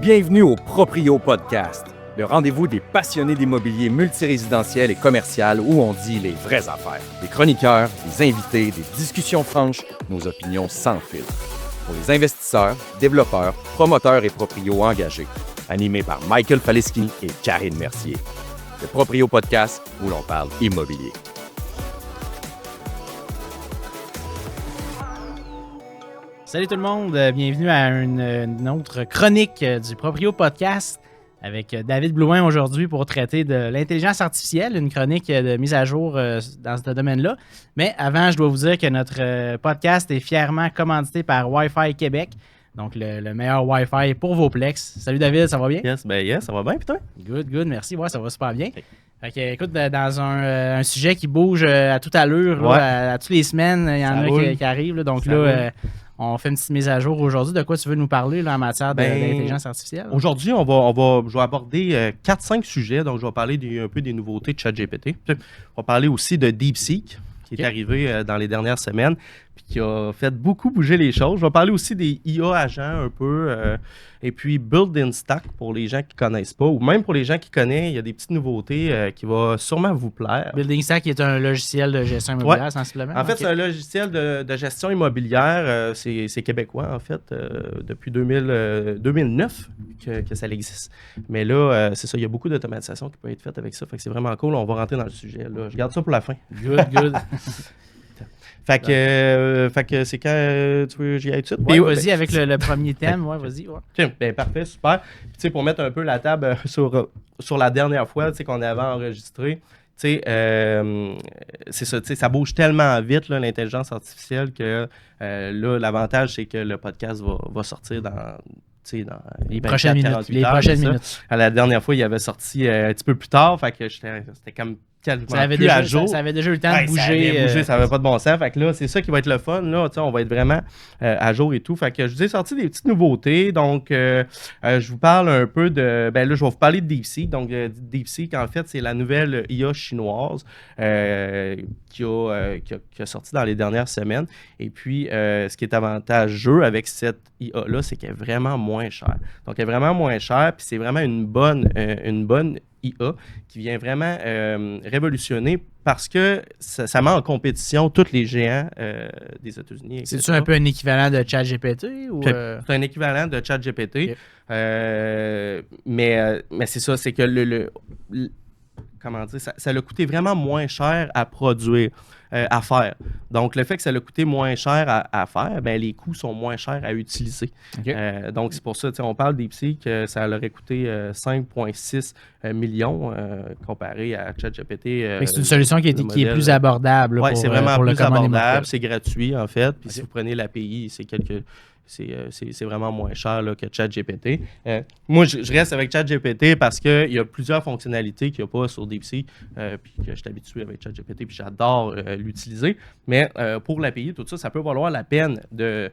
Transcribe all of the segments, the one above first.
Bienvenue au Proprio Podcast, le rendez-vous des passionnés d'immobilier multirésidentiel et commercial où on dit les vraies affaires. Des chroniqueurs, des invités, des discussions franches, nos opinions sans filtre. Pour les investisseurs, développeurs, promoteurs et proprios engagés. Animé par Michael Faleski et Karine Mercier. Le Proprio Podcast où l'on parle immobilier. Salut tout le monde, bienvenue à une autre chronique du Proprio Podcast avec David Blouin aujourd'hui pour traiter de l'intelligence artificielle, une chronique de mise à jour dans ce domaine-là. Mais avant, je dois vous dire que notre podcast est fièrement commandité par Wi-Fi Québec, donc le meilleur Wi-Fi pour vos plex. Salut David, ça va bien? Yes, ça va bien, puis toi? Good, merci, ouais, ça va super bien. Fait que, écoute, dans un sujet qui bouge à toute allure, ouais. à toutes les semaines, il y en a qui arrivent, là, donc là... On fait une petite mise à jour aujourd'hui. De quoi tu veux nous parler là, en matière d'intelligence artificielle? Aujourd'hui, je vais aborder 4-5 sujets. Donc, je vais parler un peu des nouveautés de ChatGPT. On va parler aussi de DeepSeek, qui est arrivé dans les dernières semaines, puis qui a fait beaucoup bouger les choses. Je vais parler aussi des IA agents un peu, et puis Build Stack pour les gens qui ne connaissent pas, ou même pour les gens qui connaissent, il y a des petites nouveautés qui vont sûrement vous plaire. Building Stack est un logiciel de gestion immobilière, sensiblement? En fait, c'est un logiciel de gestion immobilière. C'est québécois, en fait, depuis 2009 que ça existe. Mais là, c'est ça, il y a beaucoup d'automatisation qui peut être faite avec ça. Fait que c'est vraiment cool. On va rentrer dans le sujet. Là. Je garde ça pour la fin. Good. Fait que c'est quand tu veux j'y aille tout de suite. Ouais, vas-y avec le premier thème. Ouais, vas-y. Ouais. Tiens, parfait, super. Puis, pour mettre un peu la table sur la dernière fois qu'on avait enregistré, c'est ça, ça bouge tellement vite, là, l'intelligence artificielle, que là, l'avantage, c'est que le podcast va sortir dans les prochaines minutes. À la dernière fois, il avait sorti un petit peu plus tard, fait que c'était comme ça avait déjà eu le temps de bouger. Ça n'avait pas de bon sens. Fait que là, c'est ça qui va être le fun. Là, on va être vraiment à jour et tout. Fait que je vous ai sorti des petites nouveautés. Donc, je vous parle un peu de... là, je vais vous parler de DeepSeek. Donc, DeepSeek, en fait, c'est la nouvelle IA chinoise qui a sorti dans les dernières semaines. Et puis, ce qui est avantageux avec cette IA-là, c'est qu'elle est vraiment moins chère. Donc, elle est vraiment moins chère. Puis, c'est vraiment une bonne IA qui vient vraiment révolutionner parce que ça met en compétition tous les géants des États-Unis. C'est-tu un peu un équivalent de ChatGPT? C'est un équivalent de ChatGPT. Okay. Mais c'est ça, c'est que comment dire, ça a coûté vraiment moins cher à produire, à faire. Donc, le fait que ça a coûté moins cher à faire, les coûts sont moins chers à utiliser. Okay. Donc, c'est pour ça, on parle DeepSeek, ça leur a coûté 5,6 millions comparé à ChatGPT. C'est une solution qui est plus abordable. Oui, c'est vraiment plus abordable, c'est gratuit en fait. Puis si vous prenez l'API, c'est vraiment moins cher là, que ChatGPT. Moi, je reste avec ChatGPT parce qu'il y a plusieurs fonctionnalités qu'il n'y a pas sur DeepSeek, puis que je suis habitué avec ChatGPT, puis j'adore l'utiliser. Mais pour l'API, tout ça, ça peut valoir la peine de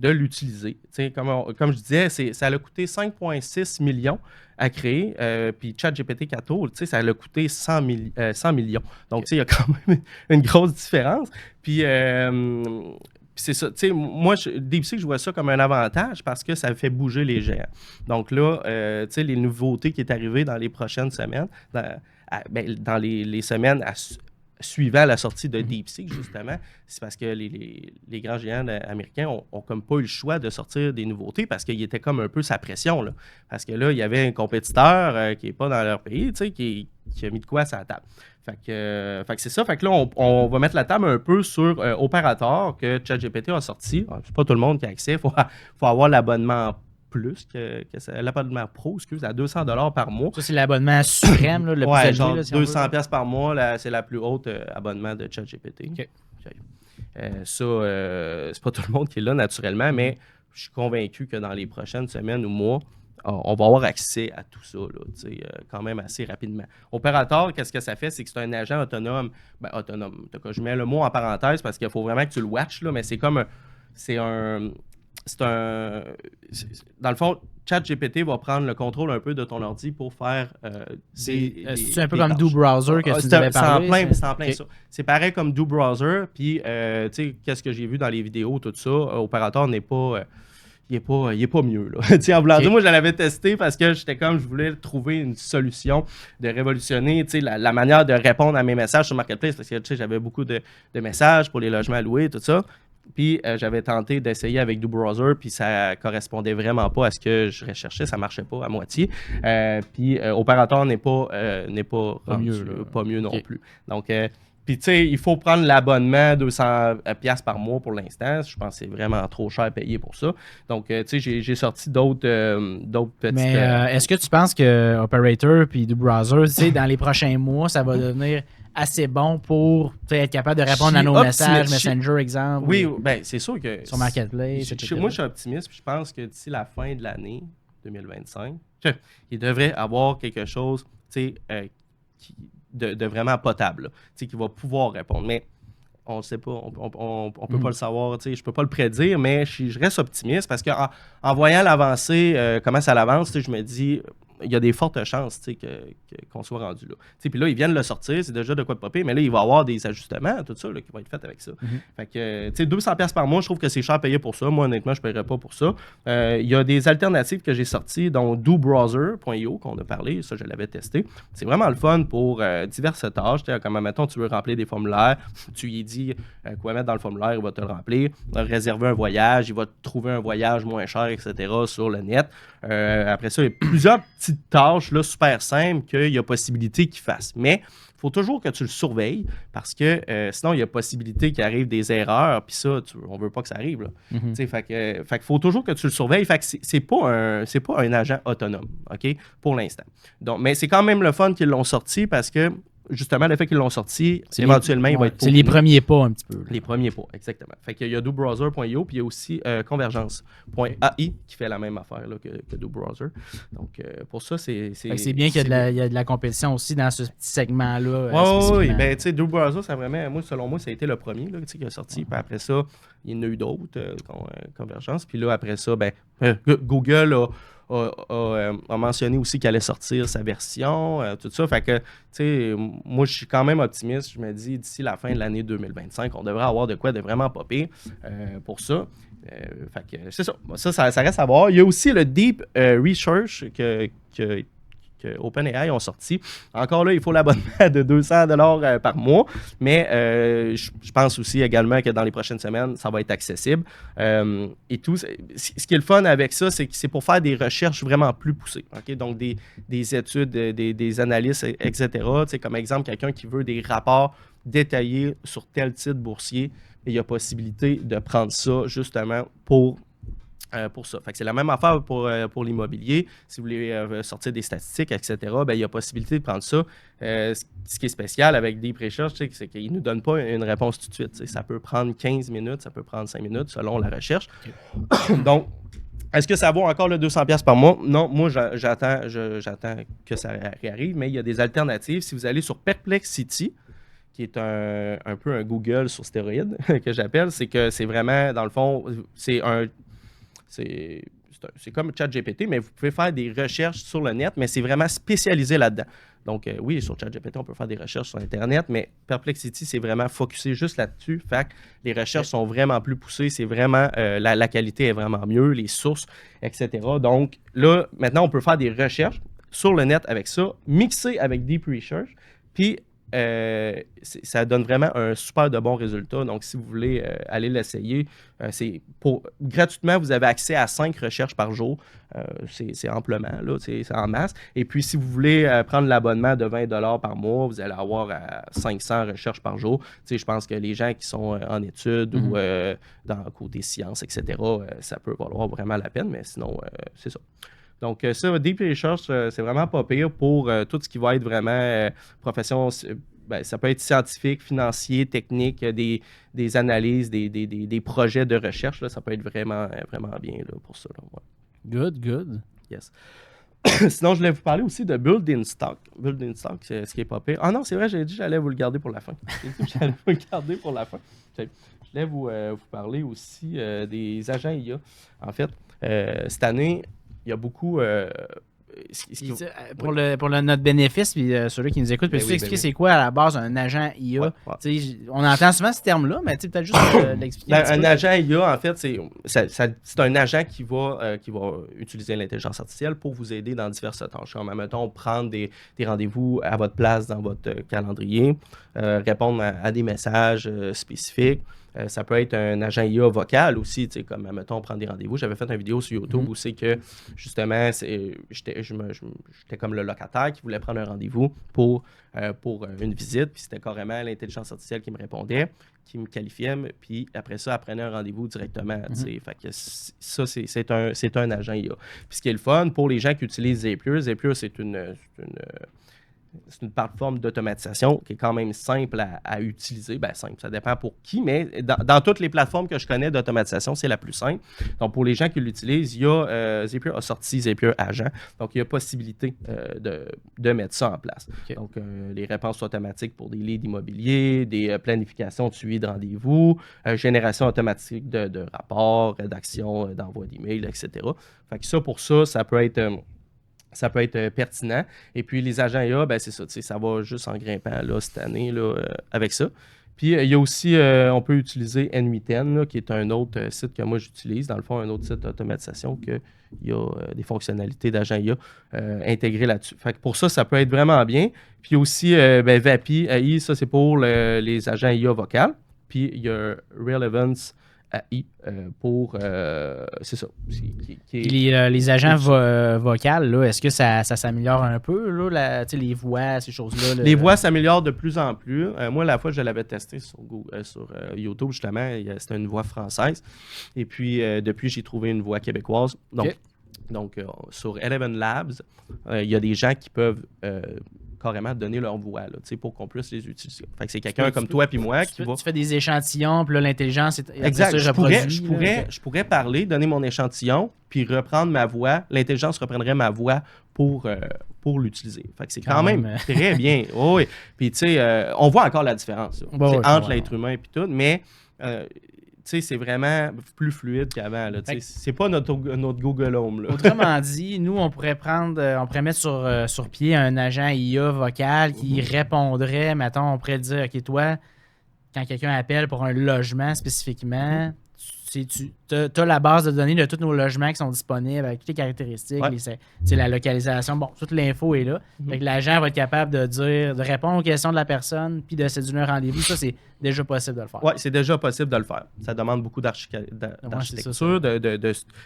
l'utiliser. Comme je disais, ça a coûté 5,6 millions à créer, puis ChatGPT 4, ça a coûté 100 millions. Donc, il y a quand même une grosse différence. Puis c'est ça, moi, DeepSeek, je vois ça comme un avantage parce que ça fait bouger les géants. Donc là, les nouveautés qui sont arrivées dans les prochaines semaines, dans les semaines suivant la sortie de DeepSeek, justement, c'est parce que les grands géants américains ont comme pas eu le choix de sortir des nouveautés parce qu'ils étaient comme un peu sa pression, là. Parce que là, il y avait un compétiteur qui n'est pas dans leur pays, qui a mis de quoi sur la table. Fait que c'est ça. Fait que là, on va mettre la table un peu sur Operator que ChatGPT a sorti. C'est pas tout le monde qui a accès. Faut avoir l'abonnement plus que l'abonnement pro, à $200 par mois. Ça, c'est l'abonnement suprême, là, le plus élevé. Genre 200$ par mois, là, c'est la plus haute abonnement de ChatGPT. Okay. C'est pas tout le monde qui est là, naturellement, mais je suis convaincu que dans les prochaines semaines ou mois, on va avoir accès à tout ça, là, quand même assez rapidement. Operator, qu'est-ce que ça fait? C'est que c'est un agent autonome. Autonome. Je mets le mot en parenthèse parce qu'il faut vraiment que tu le watches, là, mais c'est comme dans le fond, ChatGPT va prendre le contrôle un peu de ton ordi pour faire c'est un peu comme Do Browser que tu nous avais parlé. C'est en plein ça. C'est pareil comme Do Browser, puis qu'est-ce que j'ai vu dans les vidéos, tout ça, Operator n'est pas... il est pas mieux. Là. En voulant dire, moi, je l'avais testé parce que je voulais trouver une solution de révolutionner la manière de répondre à mes messages sur Marketplace parce que j'avais beaucoup de messages pour les logements à louer, tout ça. Puis j'avais tenté d'essayer avec Do Browser, puis ça correspondait vraiment pas à ce que je recherchais, ça marchait pas à moitié. Puis Operator n'est pas mieux non plus. Donc, puis tu sais, il faut prendre l'abonnement 200$ par mois pour l'instant. Je pense que c'est vraiment trop cher à payer pour ça. Donc, tu sais, j'ai sorti d'autres petites... Mais est-ce que tu penses que Operator puis Do Browser, tu sais, dans les prochains mois, ça va devenir assez bon pour être capable de répondre à nos messages, Messenger, exemple? Oui, bien, c'est sûr que... Sur Marketplace, moi, je suis optimiste, puis je pense que d'ici la fin de l'année 2025, il devrait avoir quelque chose, tu sais, de vraiment potable, qui va pouvoir répondre. Mais on ne sait pas, on peut pas le savoir, je ne peux pas le prédire, mais je reste optimiste parce qu'en voyant l'avancée, comment ça avance, je me dis, il y a des fortes chances qu'on soit rendu là. Puis là, ils viennent le sortir, c'est déjà de quoi de popper, mais là, il va y avoir des ajustements, tout ça, là, qui vont être faits avec ça. Fait que, 200$ par mois, je trouve que c'est cher à payer pour ça. Moi, honnêtement, je ne paierais pas pour ça. Il y a des alternatives que j'ai sorties, dont dobrowser.io, qu'on a parlé, ça, je l'avais testé. C'est vraiment le fun pour diverses tâches. Comme, mettons, tu veux remplir des formulaires, tu lui dis quoi mettre dans le formulaire, il va te le remplir. Réserver un voyage, il va te trouver un voyage moins cher, etc., sur le net. Après ça, il y a plusieurs petites tâches là, super simples qu'il y a possibilité qu'il fasse. Mais il faut toujours que tu le surveilles parce que sinon, il y a possibilité qu'il arrive des erreurs. Puis ça, on ne veut pas que ça arrive. Fait qu'il faut toujours que tu le surveilles. Fait que c'est pas un agent autonome, OK, pour l'instant. Donc, mais c'est quand même le fun qu'ils l'ont sorti parce que justement, le fait qu'ils l'ont sorti, éventuellement, il va être... C'est les premiers pas, un petit peu. Là. Les premiers pas, exactement. Fait qu'il y a dobrowser.io, puis il y a aussi convergence.ai qui fait la même affaire là, que dobrowser. Donc, pour ça, c'est bien qu'il y a de la compétition aussi dans ce petit segment-là. Oui, ben, tu sais, dobrowser, ça vraiment... selon moi, ça a été le premier là, qui a sorti. Puis après ça, il y en a eu d'autres, convergence. Puis là, après ça, Google a mentionné aussi qu'elle allait sortir sa version, tout ça. Fait que, tu sais, moi, je suis quand même optimiste. Je me dis, d'ici la fin de l'année 2025, on devrait avoir de quoi de vraiment popper pour ça. Fait que, c'est ça. Ça reste à voir. Il y a aussi le Deep Research que OpenAI ont sorti. Encore là, il faut l'abonnement de 200$ par mois, mais je pense aussi également que dans les prochaines semaines, ça va être accessible. Et tout. Ce qui est le fun avec ça, c'est que c'est pour faire des recherches vraiment plus poussées. Okay? Donc, des études, des analyses, etc. Comme exemple, quelqu'un qui veut des rapports détaillés sur tel titre boursier, il y a possibilité de prendre ça justement pour ça. Fait que c'est la même affaire pour l'immobilier. Si vous voulez sortir des statistiques, etc., il y a possibilité de prendre ça. Ce qui est spécial avec Deep Research, c'est qu'il ne nous donne pas une réponse tout de suite. Ça peut prendre 15 minutes, ça peut prendre 5 minutes selon la recherche. Okay. Donc, est-ce que ça vaut encore le 200$ par mois? Non, moi, j'attends que ça réarrive, mais il y a des alternatives. Si vous allez sur Perplexity, qui est un peu un Google sur stéroïdes, que j'appelle, c'est que c'est vraiment, dans le fond, c'est comme ChatGPT, mais vous pouvez faire des recherches sur le net, mais c'est vraiment spécialisé là-dedans. Donc, oui, sur ChatGPT, on peut faire des recherches sur Internet, mais Perplexity, c'est vraiment focusé juste là-dessus. Fait que les recherches sont vraiment plus poussées, c'est vraiment, la qualité est vraiment mieux, les sources, etc. Donc, là, maintenant, on peut faire des recherches sur le net avec ça, mixé avec Deep Research, puis ça donne vraiment un super de bon résultat. Donc, si vous voulez aller l'essayer, gratuitement, vous avez accès à 5 recherches par jour. C'est amplement, là, c'est en masse. Et puis, si vous voulez prendre l'abonnement de 20$ par mois, vous allez avoir 500 recherches par jour. Je pense que les gens qui sont en études ou dans le côté sciences, etc., ça peut valoir vraiment la peine, mais sinon, c'est ça. Donc, ça, Deep Research, c'est vraiment pas pire pour tout ce qui va être vraiment profession. Ça peut être scientifique, financier, technique, des analyses, des projets de recherche. Là, ça peut être vraiment, vraiment bien là, pour ça. Là, ouais. Good. Yes. Sinon, je voulais vous parler aussi de Build in Stock. Build in Stock, c'est ce qui est pas pire. Ah non, c'est vrai, j'ai dit que j'allais vous le garder pour la fin. Je voulais vous parler aussi des agents IA. En fait, cette année, il y a beaucoup Pour notre bénéfice, puis ceux-là qui nous écoutent, peux-tu expliquer c'est quoi à la base un agent IA? On entend souvent ce terme-là, mais peut-être juste l'expliquer. Un agent IA, en fait, c'est un agent qui va utiliser l'intelligence artificielle pour vous aider dans diverses tâches. Comme, mettons, prendre des rendez-vous à votre place dans votre calendrier, répondre à des messages spécifiques. Ça peut être un agent IA vocal aussi, comme, mettons, prendre des rendez-vous. J'avais fait une vidéo sur YouTube où c'est que, justement, j'étais comme le locataire qui voulait prendre un rendez-vous pour une visite, puis c'était carrément l'intelligence artificielle qui me répondait, qui me qualifiait, puis après ça, elle prenait un rendez-vous directement. Fait que ça, c'est un agent IA. Puis ce qui est le fun, pour les gens qui utilisent Zapier, c'est une plateforme d'automatisation qui est quand même simple à utiliser. Ben, simple, ça dépend pour qui, mais dans toutes les plateformes que je connais d'automatisation, c'est la plus simple. Donc, pour les gens qui l'utilisent, Zapier a sorti Zapier Agent. Donc, il y a possibilité de mettre ça en place. Okay. Donc, les réponses automatiques pour des leads immobiliers, des planifications de suivi de rendez-vous, génération automatique de rapports, rédaction d'envoi d'emails, etc. Fait que ça peut être pertinent. Et puis, les agents IA, ben c'est ça, ça va juste en grimpant là, cette année là, avec ça. Puis, il y a aussi, on peut utiliser N8N, là, qui est un autre site que moi j'utilise. Dans le fond, un autre site d'automatisation qu'il y a des fonctionnalités d'agents IA intégrées là-dessus. Fait que pour ça peut être vraiment bien. Puis aussi, Vapi AI, ça c'est pour les agents IA vocales. Puis, il y a Relevance AI pour... c'est ça. Les agents vocales, là, est-ce que ça s'améliore un peu, là, les voix, ces choses-là? Les voix s'améliorent de plus en plus. Moi, la fois, je l'avais testé sur YouTube, justement. C'était une voix française. Et puis, depuis, j'ai trouvé une voix québécoise. Donc, sur Eleven Labs, il y a des gens qui peuvent... carrément donner leur voix là, pour qu'on puisse les utiliser. Fait que c'est quelqu'un comme toi puis moi qui va... Tu fais des échantillons, puis là, l'intelligence est... Exact. Je pourrais parler, donner mon échantillon, puis reprendre ma voix. L'intelligence reprendrait ma voix pour l'utiliser. Fait que c'est quand même très bien. Oh, oui. Puis, tu sais, on voit encore la différence entre l'être humain et tout, mais... c'est vraiment plus fluide qu'avant. C'est pas notre Google Home. Là. Autrement dit, nous, on pourrait mettre sur pied un agent IA vocal qui répondrait, mettons, on pourrait dire, OK, toi, quand quelqu'un appelle pour un logement spécifiquement, tu as la base de données de tous nos logements qui sont disponibles avec toutes les caractéristiques, la localisation, bon, toute l'info est là. Fait que l'agent va être capable de répondre aux questions de la personne puis de séduire un rendez-vous. Ça, c'est déjà possible de le faire. Oui, c'est déjà possible de le faire. Ça demande beaucoup d'architecture.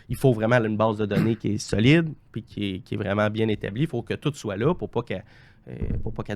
Il faut vraiment une base de données qui est solide puis qui est vraiment bien établie. Il faut que tout soit là pour pas qu'elle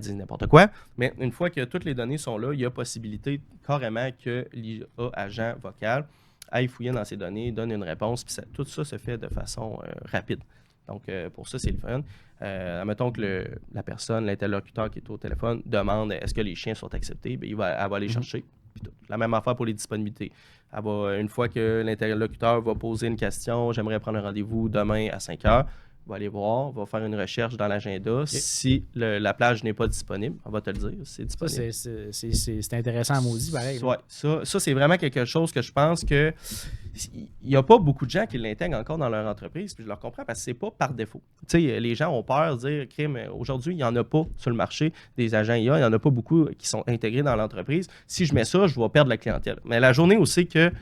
dise n'importe quoi. Mais une fois que toutes les données sont là, il y a possibilité carrément que l'IA agent vocal aille fouiller dans ces données, donne une réponse, puis tout ça se fait de façon rapide. Donc, pour ça, c'est le fun. Admettons que la personne, l'interlocuteur qui est au téléphone, demande est-ce que les chiens sont acceptés, bien, elle va aller chercher. Puis tout. La même affaire pour les disponibilités. Une fois que l'interlocuteur va poser une question, j'aimerais prendre un rendez-vous demain à 5 heures, va aller voir, va faire une recherche dans l'agenda. Okay. Si la plage n'est pas disponible, on va te le dire, c'est disponible. C'est intéressant à maudit, pareil. Oui, ça c'est vraiment quelque chose que je pense que il n'y a pas beaucoup de gens qui l'intègrent encore dans leur entreprise, puis je leur comprends parce que c'est pas par défaut. Tu sais, les gens ont peur de dire, crime, aujourd'hui, il n'y en a pas sur le marché des agents IA, il n'y en a pas beaucoup qui sont intégrés dans l'entreprise. Si je mets ça, je vais perdre la clientèle. Mais la journée aussi que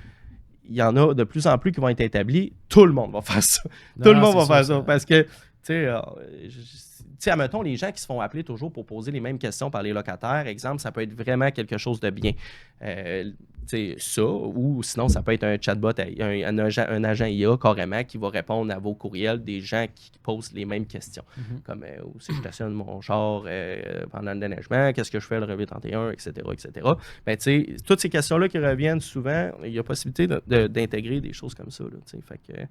il y en a de plus en plus qui vont être établis, tout le monde va faire ça. Tout le monde va faire ça. Parce que, tu sais, admettons, les gens qui se font appeler toujours pour poser les mêmes questions par les locataires, exemple, ça peut être vraiment quelque chose de bien. Ça, ou sinon, ça peut être un chatbot, un agent IA carrément qui va répondre à vos courriels des gens qui posent les mêmes questions. Comme où si je stationne mon char pendant le déneigement, qu'est-ce que je fais le relevé 31, etc. Ben, toutes ces questions-là qui reviennent souvent, il y a possibilité d'intégrer des choses comme ça. Là, fait que,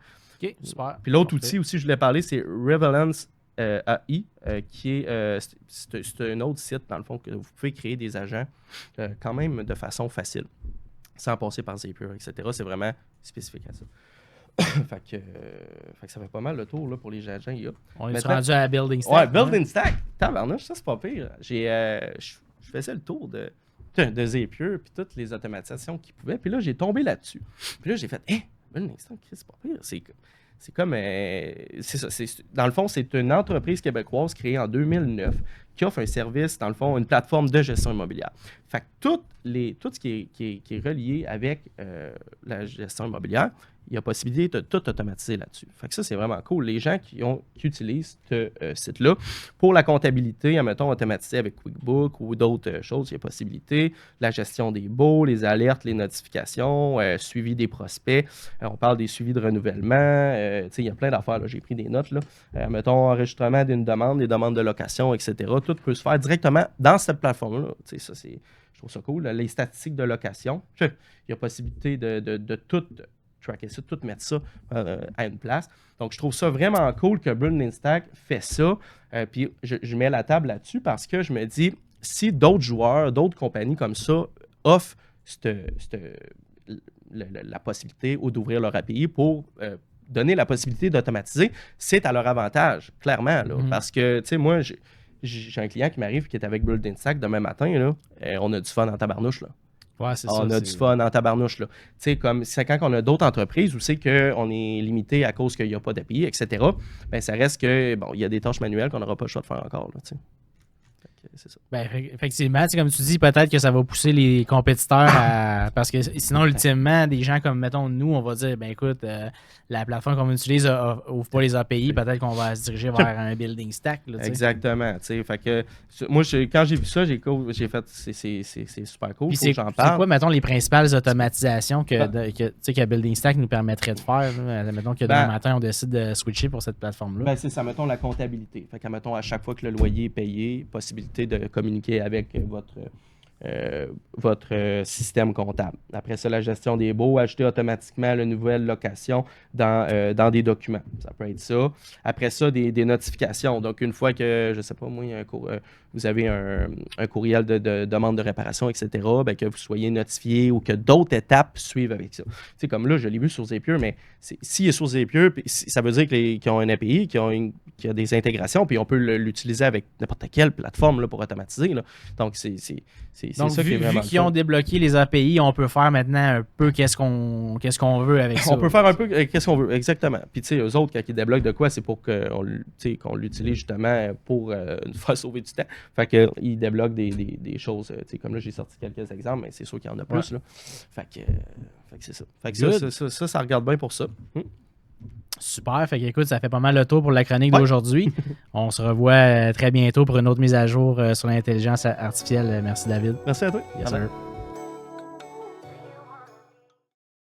OK, super. Puis l'autre outil aussi, je voulais parler, c'est Relevance AI, qui est c'est un autre site, dans le fond, que vous pouvez créer des agents quand même de façon facile, sans passer par Zapier, etc. C'est vraiment spécifique à ça. fait que ça fait pas mal le tour là, pour les agents IA. On est rendu à Building Stack. Ouais, Building Stack. Tabarnouche, ça, c'est pas pire. Je faisais le tour de Zapier, puis toutes les automatisations qu'ils pouvaient. Puis là, j'ai tombé là-dessus. Puis là, j'ai fait, L'instant, c'est pas pire. C'est comme. C'est ça. Dans le fond, c'est une entreprise québécoise créée en 2009 qui offre un service, dans le fond, une plateforme de gestion immobilière. Fait que tout ce qui est relié avec la gestion immobilière, il y a possibilité de tout automatiser là-dessus. Fait que ça, c'est vraiment cool. Les gens qui utilisent ce site-là, pour la comptabilité, admettons, automatisée avec QuickBooks ou d'autres choses, il y a possibilité. La gestion des baux, les alertes, les notifications, suivi des prospects. On parle des suivis de renouvellement. Il y a plein d'affaires. Là. J'ai pris des notes. Là. Mettons, enregistrement d'une demande, des demandes de location, etc. Tout peut se faire directement dans cette plateforme-là. Ça, je trouve ça cool. Là. Les statistiques de location, il y a possibilité de tout tracker ça, tout mettre ça à une place. Donc, je trouve ça vraiment cool que Building Stack fait ça. Puis, je mets la table là-dessus parce que je me dis, si d'autres joueurs, d'autres compagnies comme ça offrent la possibilité ou d'ouvrir leur API pour donner la possibilité d'automatiser, c'est à leur avantage, clairement. Là, parce que, tu sais, moi, j'ai un client qui m'arrive qui est avec Building Stack demain matin. Là, on a du fun en tabarnouche, là. Ouais, c'est on a du fun en tabarnouche. Là. Comme c'est quand on a d'autres entreprises où c'est qu'on est limité à cause qu'il n'y a pas d'API, etc., ben, ça reste que bon, il y a des tâches manuelles qu'on n'aura pas le choix de faire encore. Là, c'est ça. Ben, effectivement, comme tu dis, peut-être que ça va pousser les compétiteurs à. Parce que sinon, ultimement, des gens comme, mettons, nous, on va dire, ben écoute, la plateforme qu'on utilise n'ouvre pas les API, peut-être qu'on va se diriger vers un Building Stack. Là, exactement. Fait que, moi, quand j'ai vu ça, j'ai fait, c'est super cool. Puis j'en parle. C'est quoi, mettons, les principales automatisations que Building Stack nous permettrait de faire? Là? Mettons que demain matin, on décide de switcher pour cette plateforme-là. Ben, c'est ça, mettons la comptabilité. Fait que, mettons, à chaque fois que le loyer est payé, possibilité de communiquer avec votre système comptable. Après ça, la gestion des baux, ajouter automatiquement la nouvelle location dans des documents. Ça peut être ça. Après ça, des notifications. Donc, une fois que, je ne sais pas moi, vous avez un courriel de demande de réparation, etc., ben, que vous soyez notifié ou que d'autres étapes suivent avec ça. Tu sais, comme là, je l'ai vu sur Zapier, mais s'il est sur Zapier, ça veut dire qu'ils ont un API, qu'il y a des intégrations, puis on peut l'utiliser avec n'importe quelle plateforme là, pour automatiser. Là. Donc, c'est ça qui est vraiment. Vu qu'ils ont débloqué les API, on peut faire maintenant un peu qu'est-ce qu'on veut avec ça. On peut faire un peu qu'est-ce qu'on veut, exactement. Puis, tu sais, eux autres, quand ils débloquent de quoi, c'est pour qu'on l'utilise justement pour nous faire sauver du temps. Fait qu'ils débloquent des choses. Comme là, j'ai sorti quelques exemples, mais c'est sûr qu'il y en a plus. Là. Fait que c'est ça. Fait que ça regarde bien pour ça. Super. Fait que, écoute, ça fait pas mal le tour pour la chronique d'aujourd'hui. On se revoit très bientôt pour une autre mise à jour sur l'intelligence artificielle. Merci, David. Merci à toi. Yes, sir.